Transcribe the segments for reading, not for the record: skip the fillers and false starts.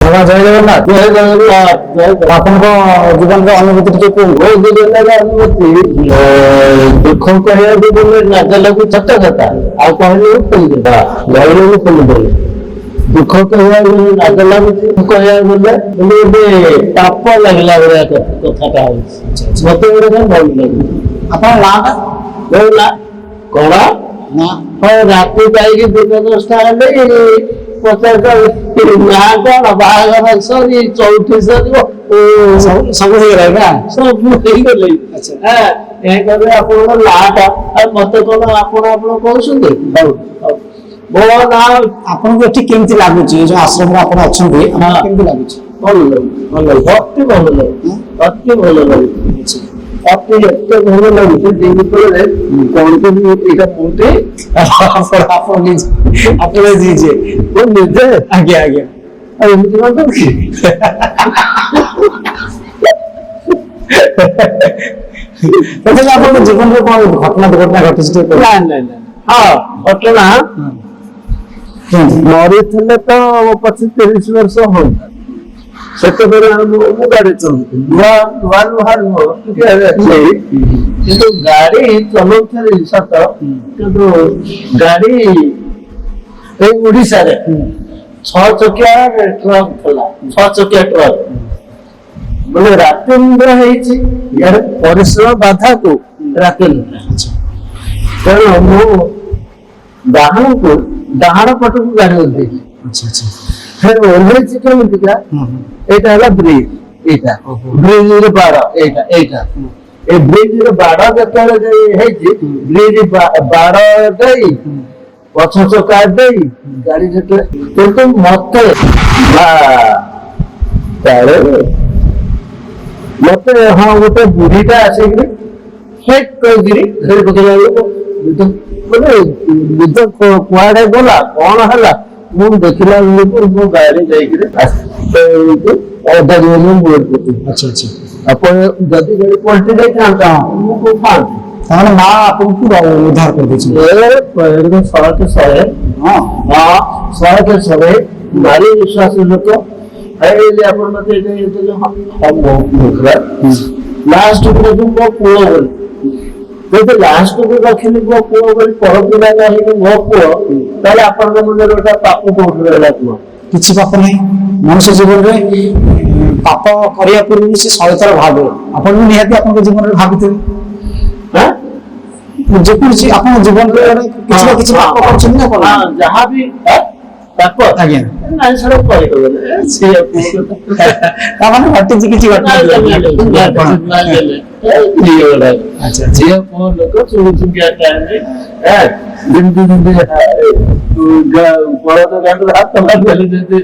ବାବା ଜୟ ଜଗନ୍ନାଥ। ଜୟ ଜଗନ୍ନାଥ। ଆପଣଙ୍କ ଜୀବନର ଅନୁଭୂତି ଟିକେ କୁହନ୍ତୁ। ମୋ ଜୀବନର ଅନୁଭୂତି ଦୁଃଖ କହିବାକୁ ଗଲେ ଲାଜ ଲାଗୁ ସତ କଥା, ଆଉ କହିଲେ ଖୋଲିଦେବା, କହିଲେ ଖୋଲିଦେବେ। ଦୁଃଖ କହିବାକୁ ଗଲେ ଲାଜ ଲାଗୁଛି, କହିବାକୁ ଗଲେ ଏବେ ପାପ ଲାଗିଲା ଭଳିଆ କଥାଟା ହଉଛି। ମତେ ଗୋଟେ ଭଲ ଲାଗୁଛି। ଆପଣଙ୍କ ନାଁଟା? ନା କଣ ହଁ ରାତି ପାଇକି ଦିନ 10ଟା ହେଲେ ପଚାଶ ନା କଣ ବାହାଘର ସରି ଚଉଠି ସରିବ ସବୁ ହେଇଗଲାଣି ନା? ସବୁ ହେଇଗଲେ। ଆପଣଙ୍କ ନାଁଟା ଆଉ ମତେ କଣ ଆପଣ କହୁଛନ୍ତି? ମୋ ନାଁ ଆପଣଙ୍କୁ ଏଠି କେମିତି ଲାଗୁଛି? ଏ ଯୋଉ ଆଶ୍ରମରେ ଆପଣ ଅଛନ୍ତି କେମିତି ଲାଗୁଛି? ଭଲ ଲାଗୁଛି, ଭଲ ଲାଗୁଛି, ଅତି ଭଲ ଲାଗୁଛି, ଅତି ଭଲ ଲାଗୁଛି, ଅତି ଏତେ ଭଲ ଲାଗୁଛି ଯେ ଭିତରେ କଣ ଏଇଟା ପୁଣି ଆପଣ ନିଜେ ମୁଁ ନିଜେ ଆଜ୍ଞା ଆଜ୍ଞା ଆଉ ଏମିତି କଣ କରୁଛି? ତଥାପି ଆପଣଙ୍କ ଜୀବନରେ କଣ ଘଟଣା ଦୁର୍ଘଟଣା ଘଟିଛି ଟିକେ କୁହନ୍ତୁ। ନାଇଁ ହଁ ଘଟଣା ମରିଥିଲେ ତ 25-30 ବର୍ଷ ହୁଅନ୍ତା। ସେତେବେଳେ ମୁଁ ଗାଡି ଚଲାଉଥିଲି, ନୂଆ କିନ୍ତୁ ଗାଡି ଚଲାଉଥିଲି ସତ, କିନ୍ତୁ ଗାଡି ଏଇ ଓଡିଶାରେ 6 ଚକିଆ ଟ୍ରକ୍ ଥିଲା, 6 ଚକିଆ ଟ୍ରକ୍ ବୋଲେ ରାତି ନିଦ୍ରା ହେଇଛି, ଇଆଡେ ପରିଶ୍ରମ ବାଧାକୁ ରାତି ନିଦ୍ରା। ତେଣୁ ମୁଁ ଡାହାଣ ପଟକୁ ଗାଡି ଓହ୍ଲେଇଛି। ଓହ୍ଲେଇଛି କେମିତିକା, ଏଇଟା ହେଲା ବ୍ରିଜ, ଏଇଟା ବ୍ରିଜର ବାଡ, ଏଇଟା ଏ ବ୍ରିଜର ବାଡ ଯେତେବେଳେ ହେଇଛି, ବ୍ରିଜ ବାଡ ଦେଇ ପଛ ଚକା ଦେଇ ଗାଡି ଯେତେବେଳେ, କିନ୍ତୁ ମତେ ହଁ ଗୋଟେ ବୁଢୀଟା ଆସିକିରି କହିକିରି ବୁଦ୍ଧ କୁଆଡେ ଗଲା କଣ ହେଲା, ମୁଁ ଦେଖିଲା ବେଳକୁ ମୋ ଗାଡି ଯାଇକିରି ଅଧା ଜୀବନ ଆପଣ ଯଦି ଗାଡି ପଲଟି ଯାଇଥାନ୍ତା ମୁଁ କୋଉ ଥାନ୍ତି। ତାମାନେ ମା ଆପଣଙ୍କୁ ଉଦ୍ଧାର କରିଦେଇଛନ୍ତି। 100 ଭାରି ବିଶ୍ୱାସ ଲୋକ। ଆପଣ ମତେ ଲାଷ୍ଟକୁ ଦେଖି ମୋ ପୁଅ ବୋଲି, ଯଦି ଲାଷ୍ଟକୁ ରଖିଲି ମୋ ପୁଅ ବୋଲି, ପରପିଲା ରହିକି ମୋ ପୁଅ, ତାହେଲେ ଆପଣଙ୍କ ମନରେ ଗୋଟେ ପାପ କୋଉଠି ରହିଲା କୁହ? କିଛି ପାପ ନାହିଁ। ମଣିଷ ଜୀବନରେ ପାପ କରିବା ପୂର୍ବରୁ ସେ 100 ଥର ଭାବେ। ଆପଣ ବି ନିହାତି ଆପଣଙ୍କ ଜୀବନରେ ଭାବିଥିବେ, ଯେକୌଣସି ଆପଣ ଜୀବନରେ କିଛି ନା କିଛି ପାପ କରୁଛନ୍ତି ନା କଣ? ଯାହାବି ପାପ ଆଜ୍ଞା ନାଇଁ ସେଟା କହିଦେବେ, ତାମାନେ ଘଟିଛି କିଛି ଘଟଣା। ଝିଅ ପୁଅ ଲୋକ ଚୁଙ୍କିଆ ଟାଇମରେ ବଳଦ ଗାଣ୍ଡରେ ହାତ ମାରିଦେଲେ ଯେମିତି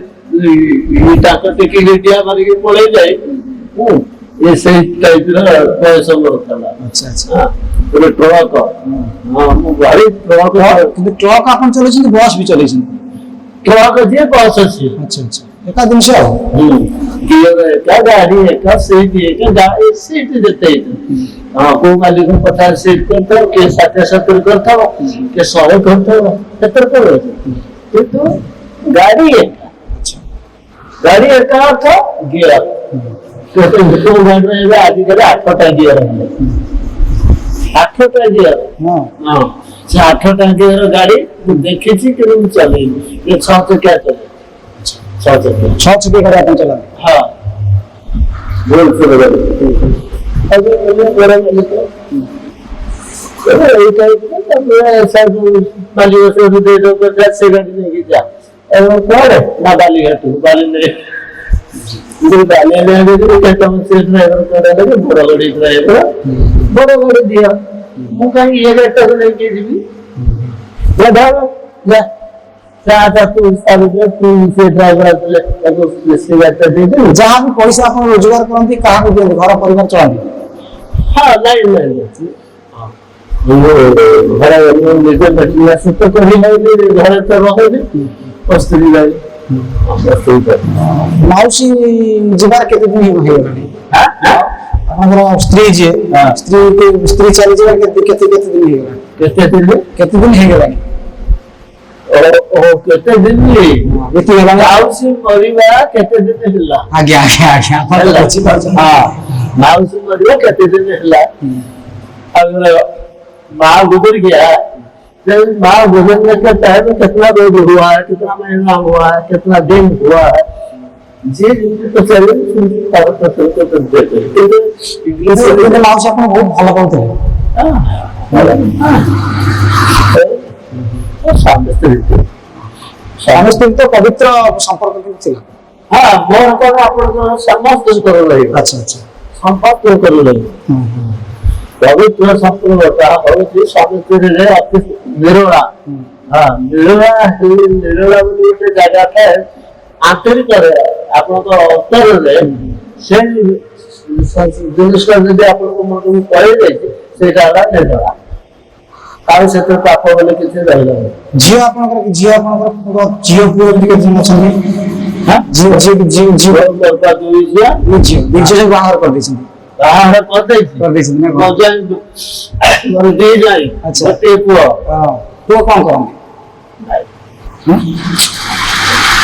ତାଙ୍କ ଟିକେ ଡିଆ ମାରିକି ପଳେଇ ଯାଏ, ସେଇ ଟାଇପର ବୟସ ମୋର ଥିଲା। ଗୋଟେ ଟ୍ରକ୍, ମୁଁ ଭାରି ଟ୍ରକ୍। କିନ୍ତୁ ଟ୍ରକ୍ ଆପଣ ଚଲେଇଛନ୍ତି, ବସ୍ ବି ଚଲେଇଛନ୍ତି? ଟ୍ରକ୍ ଯିଏ ବସ୍ ଅଛି, ଏକା ଜିନିଷ ଆଉ। ଗିୟର ଏକା, ଗାଡି ଏକା, ସିଟ୍ ଏକା, ସିଟ୍ ଯେତେ ହଁ କୋଉ ମାଲିକ 50 ସିଟ୍ କରିଥାଉ, କିଏ 60-70 କରିଥାଉ, କିଏ 100 କରିଥାଉ, ସେଥିରେ କଣ ଅଛି, କିନ୍ତୁ ଗାଡି ଏକା ଅର୍ଥ ଗିୟର। କୋଉ ଗାଡିରେ ଏବେ ଆଜିକାଲି 8ଟା ଗିୟର ହେଲେ, 8ଟା ଗିୟର। ସେ 8ଟା ଗିୟର ଗାଡି ମୁଁ ଦେଖିଛି, କିନ୍ତୁ ମୁଁ ଚଲେଇନି। 6 ଚକିଆ ଚଲେଇ, 6 ଚକିଆ ଗାଡି ଆପଣ ଚଲାନ୍ତି? ହଁ ଭୁଲ ଗାଡି ଏଇ ଟାଇପର ମାଲିକ ଦେଇଦଉ, ସେ ଗାଡି ନେଇକି ଯା କୁଆଡେ ନା ବାଲିଘାଟ, ବାଲି ବଡ ଗାଡି ଦିଅ, ମୁଁ କାହିଁକି ଏ ଗାଡିଟାକୁ ନେଇକି ଯିବି? ଯାହା ବି ପଇସା ଆପଣ ରୋଜଗାର କରନ୍ତି କାହାକୁ ଦିଅନ୍ତି? ଘର ପରିବାର ଚଳାନ୍ତି? ହଁ ନାଇଁ ଘରେ ନିଜ ସୁସ୍ଥ କରି ଘରେ ତ ରହେନି, ସ୍ତ୍ରୀ ଯାଇ ମାଉସୀ ଯିବାର କେତେ ଦିନ ହେଇଗଲାଣି? ଆପଣଙ୍କର ସ୍ତ୍ରୀ ଯିଏ ସ୍ତ୍ରୀ ଚାଲିଯିବାର କେତେ ଦିନ ହେଇଗଲାଣି? କେତେ ଦିନ ହେଇଗଲାଣି? କେତେ ଦିନ ବିତିଗଲାଣି। ମାଉସୀ ମରିବା କେତେ ଦିନ ହେଲା? ଆଜ୍ଞା ଆଜ୍ଞା ଆଜ୍ଞା ଆପଣ ହେଲା। ବୁଝିପାରୁଛନ୍ତି। ହଁ ମାଉସୀ ମରିବା କେତେ ଦିନ ହେଲା? और माँ गुजर गया, जब माँ गुजरने के टाइम कितना रोज हुआ है, कितना महीना हुआ है, कितना दिन हुआ है, जी तो चलिए इंग्लिश କିନ୍ତୁ ମାଉସୀ ଆପଣ ବହୁତ ଭଲ ପାଉଥିଲେ। ସ୍ୱାମୀ ସ୍ତ୍ରୀ ତ ପବିତ୍ର ସମ୍ପର୍କ କିନ୍ତୁ ଥିଲା। हाँ मोर कौन आपन समस्त कर रही ଆଚ୍ଛା ଆଚ୍ଛା। संपर्क कर रही पवित्र संपर्कता होची स्वामी स्त्री रे अति निरोळा। हाँ निरोळा निरोळा बोली गोटे जागा थे आंतरिक आपन तो उत्तर रे से जिनिसटा जदि आपन को मन को कहि दे सेटा होला निरोळा। काहे से तो पाप बोले किछ रहला ଝିଅ ଆପଣଙ୍କର ଝିଅ ପୁଅ ଟିକେ ଜଣ ଅଛନ୍ତି। हां ଝିଅ ଝିଅ ଝିଅ ଝିଅ करता दुई जिया ଝିଅ ସବୁ ବାହାର କରିଦେଇଛନ୍ତି। बाहर कर दे କରିଦେଇଛନ୍ତି ନା କଣ? मन दे जाई अच्छा। गोटे पुओ ହଁ। ପୁଅ କଣ କରନ୍ତି?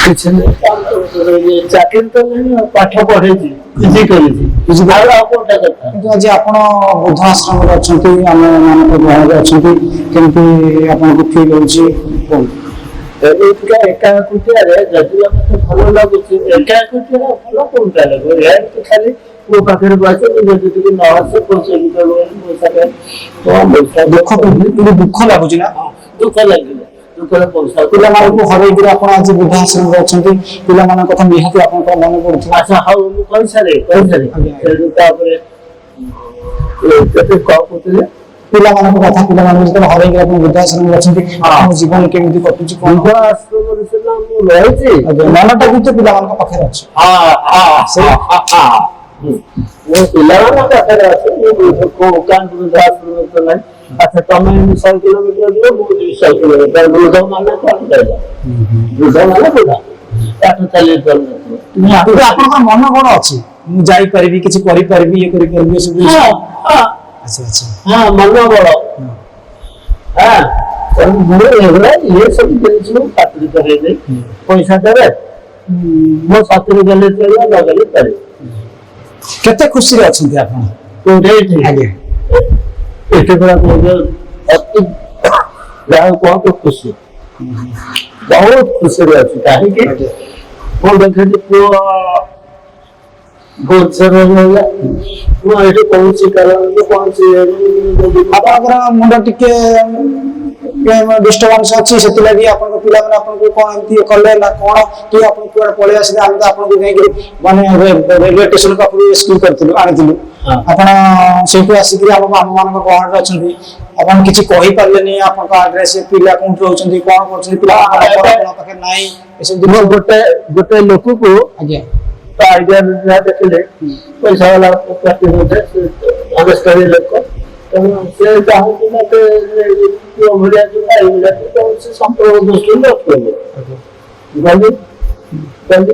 କିଛି ନାହିଁ ଚାକିରି ତ ନାହିଁ ପାଠ ପଢେଇଛି ପିଜି କରିଛି ପିଜି ଆଉ ଆଉ କୋଉଟା କଥା କିନ୍ତୁ ଆଜି ଆପଣ ବୃଦ୍ଧ ଆଶ୍ରମରେ ଅଛନ୍ତି, ଆମ ମାନଙ୍କ ଗହଣରେ ଅଛନ୍ତି, କେମିତି ଆପଣଙ୍କୁ ଫିଲ୍ ହଉଛି କୁହନ୍ତୁ? ଏମିତିକା ଏକାକୃତିଆରେ ଯଦି ଆମକୁ ଭଲ ଲାଗୁଛି ଏକାକୃତିଆରେ ଭଲ କୋଉଟା ଲାଗିବ ଏମିତି ଖାଲି ମୋ ପାଖରେ ବସେ ଯଦି ଟିକେ ନ ଆସେ ପଇସା ମୋ ସାଙ୍ଗେ ଦୁଃଖ କିନ୍ତୁ ଦୁଃଖ ଲାଗୁଛି ନା? ଦୁଃଖ ଲାଗିବ ଦୁଃଖରେ ପଇସା ପିଲାମାନଙ୍କୁ ହରେଇକିରି ଆପଣ ଆଜି ବୃଦ୍ଧ ଆଶ୍ରମରେ ଅଛନ୍ତି, ପିଲାମାନଙ୍କ କଥା ନିହାତି ଆପଣଙ୍କର ମନେ ପଡୁଥିବ। ଆଚ୍ଛା ହଉ ମୁଁ କହିସାରେ ସେଠୁ ତାପରେ କେତେ କଣ କହୁଥିଲେ ପିଲାମାନଙ୍କ କଥା, ପିଲାମାନଙ୍କୁ ଯେତେବେଳେ ହରେଇକି ଆପଣ ବୃଦ୍ଧ ଆଶ୍ରମରେ ଅଛନ୍ତି, ଆପଣଙ୍କ ଜୀବନ କେମିତି କଟୁଛି କଣ? ବୃଦ୍ଧ ଆଶ୍ରମରେ ସିନା ମୁଁ ରହିଛି ମନଟା କିନ୍ତୁ ପିଲାମାନଙ୍କ ପାଖରେ ଅଛି। ମୁଁ ପିଲାମାନଙ୍କ ପାଖରେ ଅଛି ମୁଁ କାହିଁ ବୃଦ୍ଧ ଆଶ୍ରମରେ ତ ନାହିଁ। ଆଚ୍ଛା ତମେ 100 କିଲୋମିଟର ଯିବ ମୁଁ 200 କିଲୋମିଟର ବୃଦ୍ଧ ମାନେ କଣ କହିଲ ବୃଦ୍ଧ ମାନେ ବୁଢା ପାଠ ଚାଲି ପାରୁନଥିବ କିନ୍ତୁ ଆପଣଙ୍କର ମନ ବଳ ଅଛି, ମୁଁ ଯାଇପାରିବି, କିଛି କରିପାରିବି, ଇଏ କରିପାରିବି ଏସବୁ ଜିନିଷ। ଆଚ୍ଛା ଆଚ୍ଛା। हाँ मनोबल हाँ ମୁଁ ଏଗୁଡ଼ା ଇଏ ସବୁ ଜିନିଷ ଚାକିରି କରେଇଲି ପଇସା ଦେବେ ମୋ ଚାକିରି ଗଲେ ଚଳିବ ନଗଲେ ଚଳିବ। କେତେ ଖୁସିରେ ଅଛନ୍ତି ଆପଣ? କୋଉଠି ଆଜ୍ଞା। ଏତେ ବड़ा ଅତି ଯାହା ବହୁତ ଖୁସି ବହୁତ ଖୁସିରେ ଅଛି କାହିଁକି ମୁଁ ଦେଖିଲି ପୁଅ ବହୁତ ସାରା ରହିଲା ମୁଁ ଏଠି କୌଣସି କାରଣରୁ କୌଣସି ଆପଣଙ୍କର ମୁଣ୍ଡ ଟିକେ ଡିଷ୍ଟର୍ବାନ୍ସ ଅଛି, ସେଥିଲାଗି ଆପଣଙ୍କ ପିଲାମାନେ ଆପଣଙ୍କୁ କଣ ଏମିତି କଲେ ନା କଣ କି ଆପଣ କୁଆଡେ ପଳେଇ ଆସିଲେ? ଆମେ ତ ଆପଣଙ୍କୁ ଯାଇକି ମାନେ ରେଲୱେ ଷ୍ଟେସନ ପାଖରୁ ରେସ୍କ୍ୟୁ କରିଥିଲୁ, ଆଣିଥିଲୁ। ଆପଣ ସେଇଠୁ ଆସିକିରି ଆମ ମାନଙ୍କ ଗହଣରେ ଅଛନ୍ତି, ଆପଣ କିଛି କହିପାରିଲେନି ଆପଣଙ୍କ ଆଡ୍ରେସ, ପିଲା କୋଉଠି ରହୁଛନ୍ତି, କଣ କରୁଛନ୍ତି, ପିଲା ପାଖରେ ନାହିଁ ଏସବୁ ଜିନିଷ। ଗୋଟେ ଲୋକକୁ ଆଜ୍ଞା ଆଇଡିଆ ଯାହା ଦେଖିଲେ ପଇସା ବାଲା ଚାକିରି ହଉଥାଏ ଅନେସ୍ତରୀ ଲୋକ ସେ ଚାହୁଁଛି ମତେ ପୁଅ ଭଳିଆ କି ଭାଇ ଭଳିଆ କୌଣସି ସମ୍ପର୍କ ଦୃଷ୍ଟିରୁ ରଖିବ ଗଲି କିନ୍ତୁ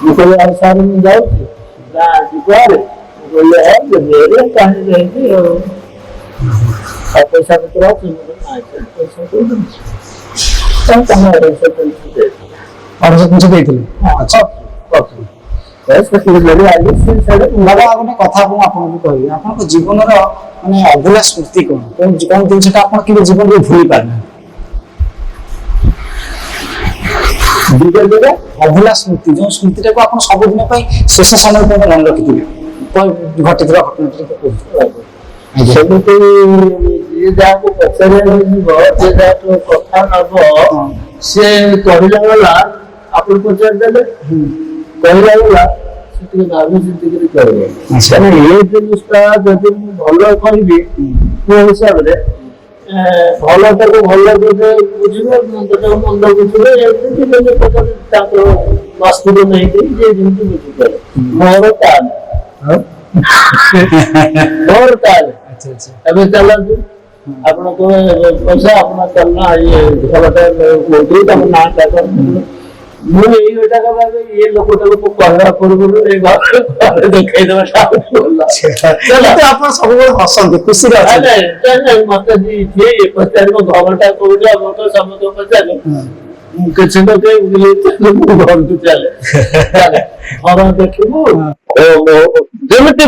ମୁଁ କହିଲି ଆଉ ସାର୍ ମୁଁ ଯାଉଛି ନା ଯିବାରେ ମୁଁ କହିଲି କାହିଁ ଯାଇକି ଆଉ ପଇସା ପତ୍ର ଅଛି ପଇସା ତମ ଅଢ଼େଇଶହ ଜିନିଷ ଦେଇଥିଲେ। ବାବା ଆଉ ଗୋଟେ କଥା ମୁଁ ଆପଣଙ୍କୁ କହିବି, ଆପଣଙ୍କ ଜୀବନର ମାନେ ଅଭୁଲା ସ୍ମୃତି କଣ? କଣ ଜିନିଷଟା ଆପଣ କେବେ ଜୀବନରେ ଭୁଲି ପାରିନାହାନ୍ତି? ଅଭୁଲା ସ୍ମୃତି, ଯୋଉ ସ୍ମୃତିଟାକୁ ଆପଣ ସବୁଦିନ ପାଇଁ ଶେଷ ସମୟ ପର୍ଯ୍ୟନ୍ତ ମନେ ରଖିଥିବେ, ଘଟିଥିବା ଘଟଣା ଟିକେ କୁହନ୍ତୁ। ସେମିତି ଯିଏ ଯାହାକୁ ପଚାରିବାକୁ ଯିବ, ଯିଏ ଯାହାକୁ କଥା ନବ ସେ କହିଲା ବେଳା ଆପଣ ପଚାରିଦେଲେ କହିଲା ବେଳା ସେ ଟିକେ ଭାବି ଚିନ୍ତିକିରି କହିବେ। କାରଣ ଏ ଜିନିଷଟା ଯଦି ମୁଁ ଭଲ କହିବି ମୋ ହିସାବରେ ଭଲଟାକୁ ଭଲ ବୁଝିବେ, ମନ୍ଦଟାକୁ ମନ୍ଦ ବୁଝିବେ, ଏମିତି ତାଙ୍କର ମସ୍ତିରେ ନେଇକି ଯେ ଯେମିତି ବୁଝିପାରେ ମୋର ତାହେଲେ ଏବେ ଚାଲନ୍ତୁ ଆପଣ କହିବେ ପଇସା ଆପଣ ଚାଲନା ଇଏ ଘରଟା କୋଉଠି ତମ ନାଁ ଟା ମୁଁ ଏଇ ଗୋଟା କଥା ଇଏ ଲୋକଟାକୁ କହିବା ପୂର୍ବରୁ ଏଇ ଘରେ ଦେଖେଇଦେବା ଆପଣ ସବୁବେଳେ ହସନ୍ତି ଖୁସିରେ ଅଛନ୍ତି। ମତେ ଯିଏ ପଚାରିବ ଘରଟା କୋଉଠି ଆମର ତ ସମସ୍ତଙ୍କୁ ପଚାରିବ କିଛି ତ ମୁଁ ଘରକୁ ଚାଲେ ଘର ଦେଖିବୁ ଯେମିତି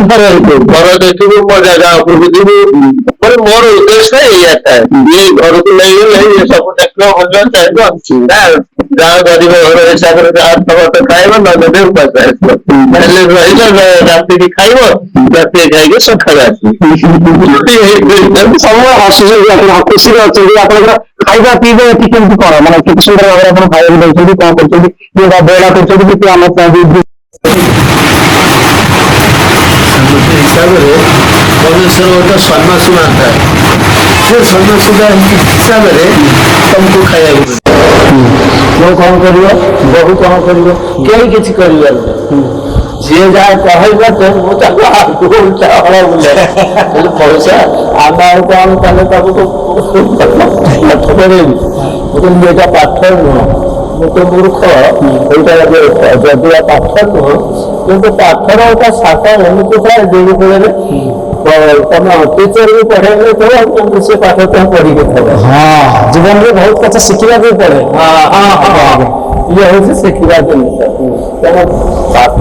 ଘର ଦେଖିବୁ ମୋ ଜାଗା ଉପରକୁ ଯିବୁ ମାନେ ମୋର ଉଦ୍ଦେଶ୍ୟ ଏଇଆ ଥାଏ ଇଏ ଘରକୁ ନେଇଗଲେ ଇଏ ସବୁ ଦେଖିବ ଭଲ ଚାହିଁବ ଗାଁ ଗରିବ ଘର ହିସାବରେ ଯାହା ତ ଖାଇବ ନହେଲେ ଉପାସ ଆସିବ ହେଲେ ରହିବ ରାତିକି ଖାଇବ ରାତିରେ ଖାଇକି ସକାଳେ ଆସିବ ସବୁବେଳେ ହସୁଛନ୍ତି ଆପଣ ଖୁସିରେ ଅଛନ୍ତି ଆପଣଙ୍କର ଖାଇବା ପିଇବା ଏଠି କେମିତି କଣ ମାନେ କେତେ ସୁନ୍ଦର ଭାବରେ ଆପଣ ଖାଇବାକୁ ଦଉଛନ୍ତି କଣ କରୁଛନ୍ତି କିଏ ବେଳା କରୁଛନ୍ତି କି ଆମ ହିସାବରେ ପରମେଶ୍ୱର ଗୋଟେ ସନ୍ନ୍ୟାସୀମା ଥାଏ ସେ ସନ୍ନ୍ୟାସୀମା ହିସାବରେ ତମକୁ ଖାଇବାକୁ ବୋଉ କଣ କରିବ ବୋହୁ କଣ କରିବ କେହି କିଛି କରିବାର ଯିଏ ଯାହା କହିବ ତ ମୁଁ ତାକୁ ଉଲ୍ଟା ହଳ ବୁଲେ ପଇସା ଆମେ ଆଉ କଣ ତାହେଲେ ତାକୁ ପାଠ ପଢେଇବି ମୁଁ ଏଇଟା ପାଠ ନୁହଁ ମୁଁ ତ ମୂର୍ଖ ଏଇଟା ଯଦି ପାଠ ନୁହଁ କିନ୍ତୁ ପାଠର ଗୋଟେ ଶାଖା ଏମିତି ଥାଏ ଯୋଉ ଫଳରେ ତମେ ଟିଚର ବି ପଢେଇଲେ ଥିବ କିନ୍ତୁ ସେ ପାଠ ତମେ ପଢିକି ଥିବ ଜୀବନରେ ବହୁତ କଥା ଶିଖିବାକୁ ପଡେ ଇଏ ହଉଛି ଶିଖିବା ଜିନିଷ ତେଣୁ ପାଠ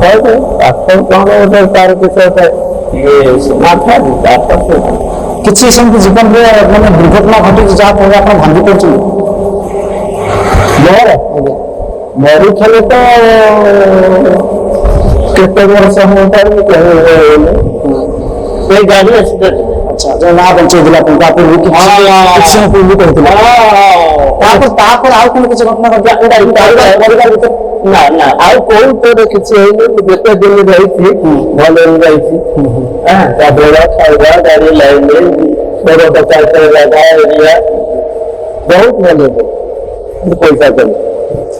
କଣ ଗୋଟେ ତାର କିଛି ଗୋଟେ କିଛି ସେମିତି ଜୀବନରେ ମାନେ ଦୁର୍ଘଟଣା ଘଟିଛି ଯାହା ଫଳରେ ଆପଣ ଭାଙ୍ଗି ପଡୁଛନ୍ତି ମରୁଥିଲେ ତ କେତେ ବର୍ଷ ହଉଥାଏ ସେଇ ଗାଡି ଆକ୍ସିଡେଣ୍ଟ ଆଚ୍ଛା ଯୋଉ ନା ବଞ୍ଚେଇଥିଲା ଆପଣ ତା ପୂର୍ବରୁ କିଛି ସମୟ ପୂର୍ବରୁ କହିଥିଲା ତାପରେ ଆଉ କଣ କିଛି ଘଟଣା ଘଟିଲା ନା ନା ଆଉ କୋଉ ତୋର କିଛି ହେଇନି ଯେତେ ଦିନ ରହିଛି ଭଲରେ ରହିଛି ତା ବେଳ ଖାଇବା ଗାଡି ଲାଇନ ସୌର ଜାଗା ଏରିଆ ବହୁତ ଭଲ ପଇସା କଲେ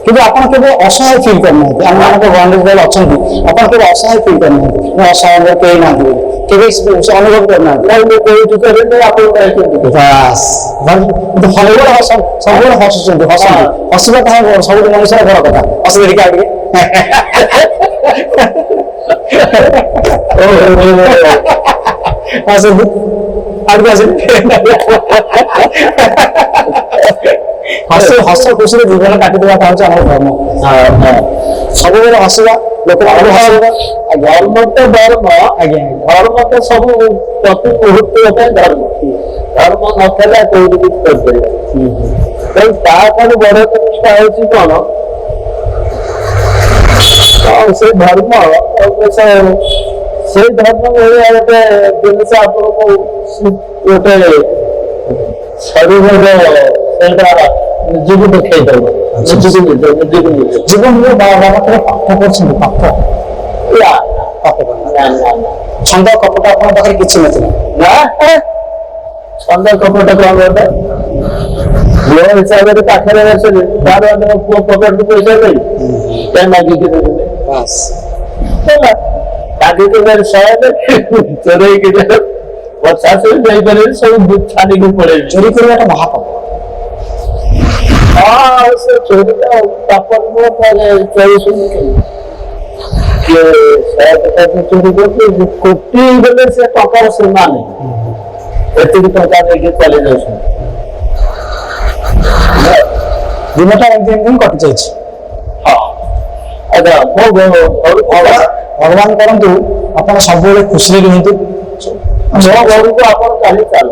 କିନ୍ତୁ ଆପଣ କେବେ ଅସହାୟ ଫିଲ୍ କରିନାହାନ୍ତି ଆମମାନଙ୍କ ଗଭର୍ଣ୍ଣମେଣ୍ଟ ଅଛନ୍ତି ଆପଣ କେବେ ଅସହାୟ ଫିଲ୍ କରିନାହାନ୍ତି ଅସହାୟ କେହି ନାହାନ୍ତି କେବେ ଅନୁଭବ କରିନାହାନ୍ତି ମୁଁ କହୁଛି ଆପଣ ସବୁବେଳେ ହସୁଛନ୍ତି ହସିବା ତାହା ସବୁଠୁ ମଣିଷର ବଡ କଥା ହସି ଧରିକି ଆଉ ଟିକେ ଆସନ୍ତୁ ଆଗକୁ ଆସନ୍ତୁ ହସ ଖୁସିରେ ଜୀବନ କାଟିଦେବା ହଉଛି ଆମର ଧର୍ମ ସବୁବେଳେ ହସିବା ଲୋକମାନଙ୍କୁ ହସିବା ଧର୍ମ ତ ଧର୍ମ ଆଜ୍ଞା ଧର୍ମ ତ ସବୁ ପ୍ରତି ମୁହୂର୍ତ୍ତ ପାଇଁ ଧର୍ମ ଧର୍ମ ନଥିଲା କୋଉଠି କିଛି କରିପାରିବା ତେଣୁ ତାଠାରୁ ବଡ ଜିନିଷଟା ହଉଛି କଣ ସେ ଧର୍ମ ସେଇ ଧର୍ମ ଭଳିଆ ଗୋଟେ ଜିନିଷ ଆପଣଙ୍କୁ ଗୋଟେ ଶରୀରର ସେଇଟା ନିଜକୁ ଦେଖେଇଦବ ଜୀବନରେ ବାବା ପାଠ କରୁଛନ୍ତି ପାଠ ଛନ୍ଦ କପଟ ଆପଣଙ୍କ ପାଖରେ କିଛି ନଥିଲା ନା ଛନ୍ଦ କପଟ କଣ ଗୋଟେ ମୋ ହିସାବରେ ପାଖରେ ଆସିଲେ ତାର ପୁଅ ପକେଟକୁ ପଇସା ଦେଇ କାହିଁ ମାଗିକି ଦେବେ ମାଗିକି ଶହେ ଚୋରେଇକି ଦେବେ ପଚାଶ ଯାଇପାରିବେ ସବୁ ଛାଡ଼ିକି ପଳେଇବେ ଚୋରି କରିବାଟା ମହାପାପ ସେ ଚୋରିଟା ପାପ ନୁହଁ ଚୋରି ଶୁଣିକି କିଏ 150 ଚୋରି କରୁଛି କୋଟି ଦେଲେ ସେ ଟଙ୍କାର ସୀମା ନାହିଁ ଏତିକି ଟଙ୍କା ନେଇକି ଚାଲି ଯାଉଛନ୍ତି ଦିନଟା ଏମିତି ଏମିତି କଟି ଯାଇଛି ଆଚ୍ଛା ଭଗବାନ କରନ୍ତୁ ଆପଣ ସବୁବେଳେ ଖୁସିରେ ରୁହନ୍ତୁ ମୋ ଘରକୁ ଆପଣ କାଲି ଚାଲ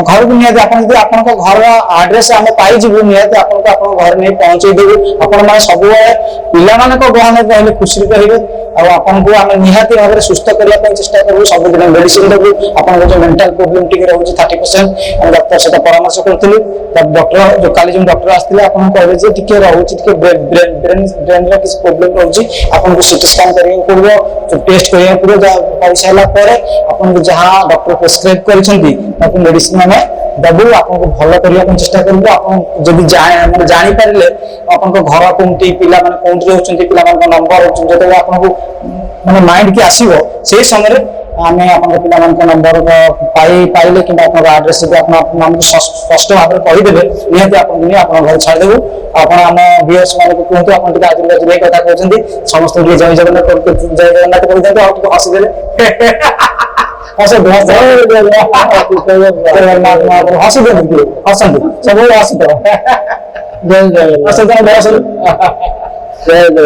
ଘରକୁ ନିହାତି ଆପଣ ଯଦି ଆପଣଙ୍କ ଘର ଆଡ୍ରେସ ଆମେ ପାଇଯିବୁ ନିହାତି ଆପଣଙ୍କୁ ଆପଣଙ୍କ ଘରେ ନେଇ ପହଞ୍ଚେଇ ଦେବୁ ଆପଣ ମାନେ ସବୁବେଳେ ପିଲାମାନଙ୍କ ଗହଣରେ ରହିଲେ ଖୁସିରେ ରହିବେ ଆଉ ଆପଣଙ୍କୁ ଆମେ ନିହାତି ଭାବରେ ସୁସ୍ଥ କରିବା ପାଇଁ ଚେଷ୍ଟା କରିବୁ ସବୁଦିନ ମେଡିସିନ ଦେବୁ ଆପଣଙ୍କ ଯୋଉ ମେଣ୍ଟାଲ ପ୍ରୋବ୍ଲେମ ଟିକେ ରହୁଛି 30% ଆମେ ଡକ୍ଟର ସହିତ ପରାମର୍ଶ କରୁଥିଲୁ ଡକ୍ଟର ଯୋଉ କାଲି ଯୋଉ ଡକ୍ଟର ଆସିଥିଲେ ଆପଣଙ୍କୁ କହିଲେ ଯେ ଟିକେ ରହୁଛି ଟିକେ ବ୍ରେନର କିଛି ପ୍ରୋବ୍ଲେମ ରହୁଛି ଆପଣଙ୍କୁ ସିଟି ସ୍କାନ କରିବାକୁ ପଡିବ ଟେଷ୍ଟ କରିବାକୁ ପଡିବ ଯାହା କରିସାରିଲା ପରେ ଆପଣଙ୍କୁ ଯାହା ଡକ୍ଟର ପ୍ରେସକ୍ରାଇବ କରିଛନ୍ତି ତାକୁ ମେଡିସିନ ଆମେ ଦେବୁ ଆପଣଙ୍କୁ ଭଲ କରିବା ପାଇଁ ଚେଷ୍ଟା କରିବୁ ଆପଣ ଯଦି ଜାଣିପାରିଲେ ଆପଣଙ୍କ ଘର କୋଉଠି ପିଲାମାନେ କୋଉଠି ରହୁଛନ୍ତି ପିଲାମାନଙ୍କ ନମ୍ବର ଯେତେବେଳେ ଆପଣଙ୍କୁ ମାନେ ମାଇଣ୍ଡ କି ଆସିବ ସେଇ ସମୟରେ ଆମେ ଆପଣଙ୍କ ପିଲାମାନଙ୍କ ନମ୍ବର ପାଇଲେ କିମ୍ବା ଆପଣଙ୍କ ଆଡ୍ରେସ ଯଦି ଆପଣ ଆମକୁ ସ୍ପଷ୍ଟ ଭାବରେ କହିଦେବେ ନିହାତି ଆପଣଙ୍କୁ ନେଇ ଆପଣଙ୍କ ଘରେ ଛାଡ଼ିଦେବୁ। ଆପଣ ଆମ ଭିଏସ୍ ମାନଙ୍କୁ କୁହନ୍ତୁ ଆପଣ ଟିକେ ଆଜି ଏଇ କଥା କହୁଛନ୍ତି ସମସ୍ତଙ୍କୁ ଟିକେ ଜୟ ଜଗନ୍ନାଥ କହିଦିଅନ୍ତୁ ଆଉ ଟିକେ ହସିଦେଲେ ହସି ଦିଅନ୍ତୁ ହସନ୍ତୁ ସବୁବେଳେ ହସିଦେବ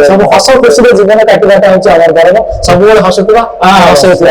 ସବୁ ହସ ଖୁସିରେ ଜୀବନ କାଟିବାଟା ହଉଛି ଆମର ଧର୍ମ ସବୁବେଳେ ହସୁଥିବା ହସୁଥିବା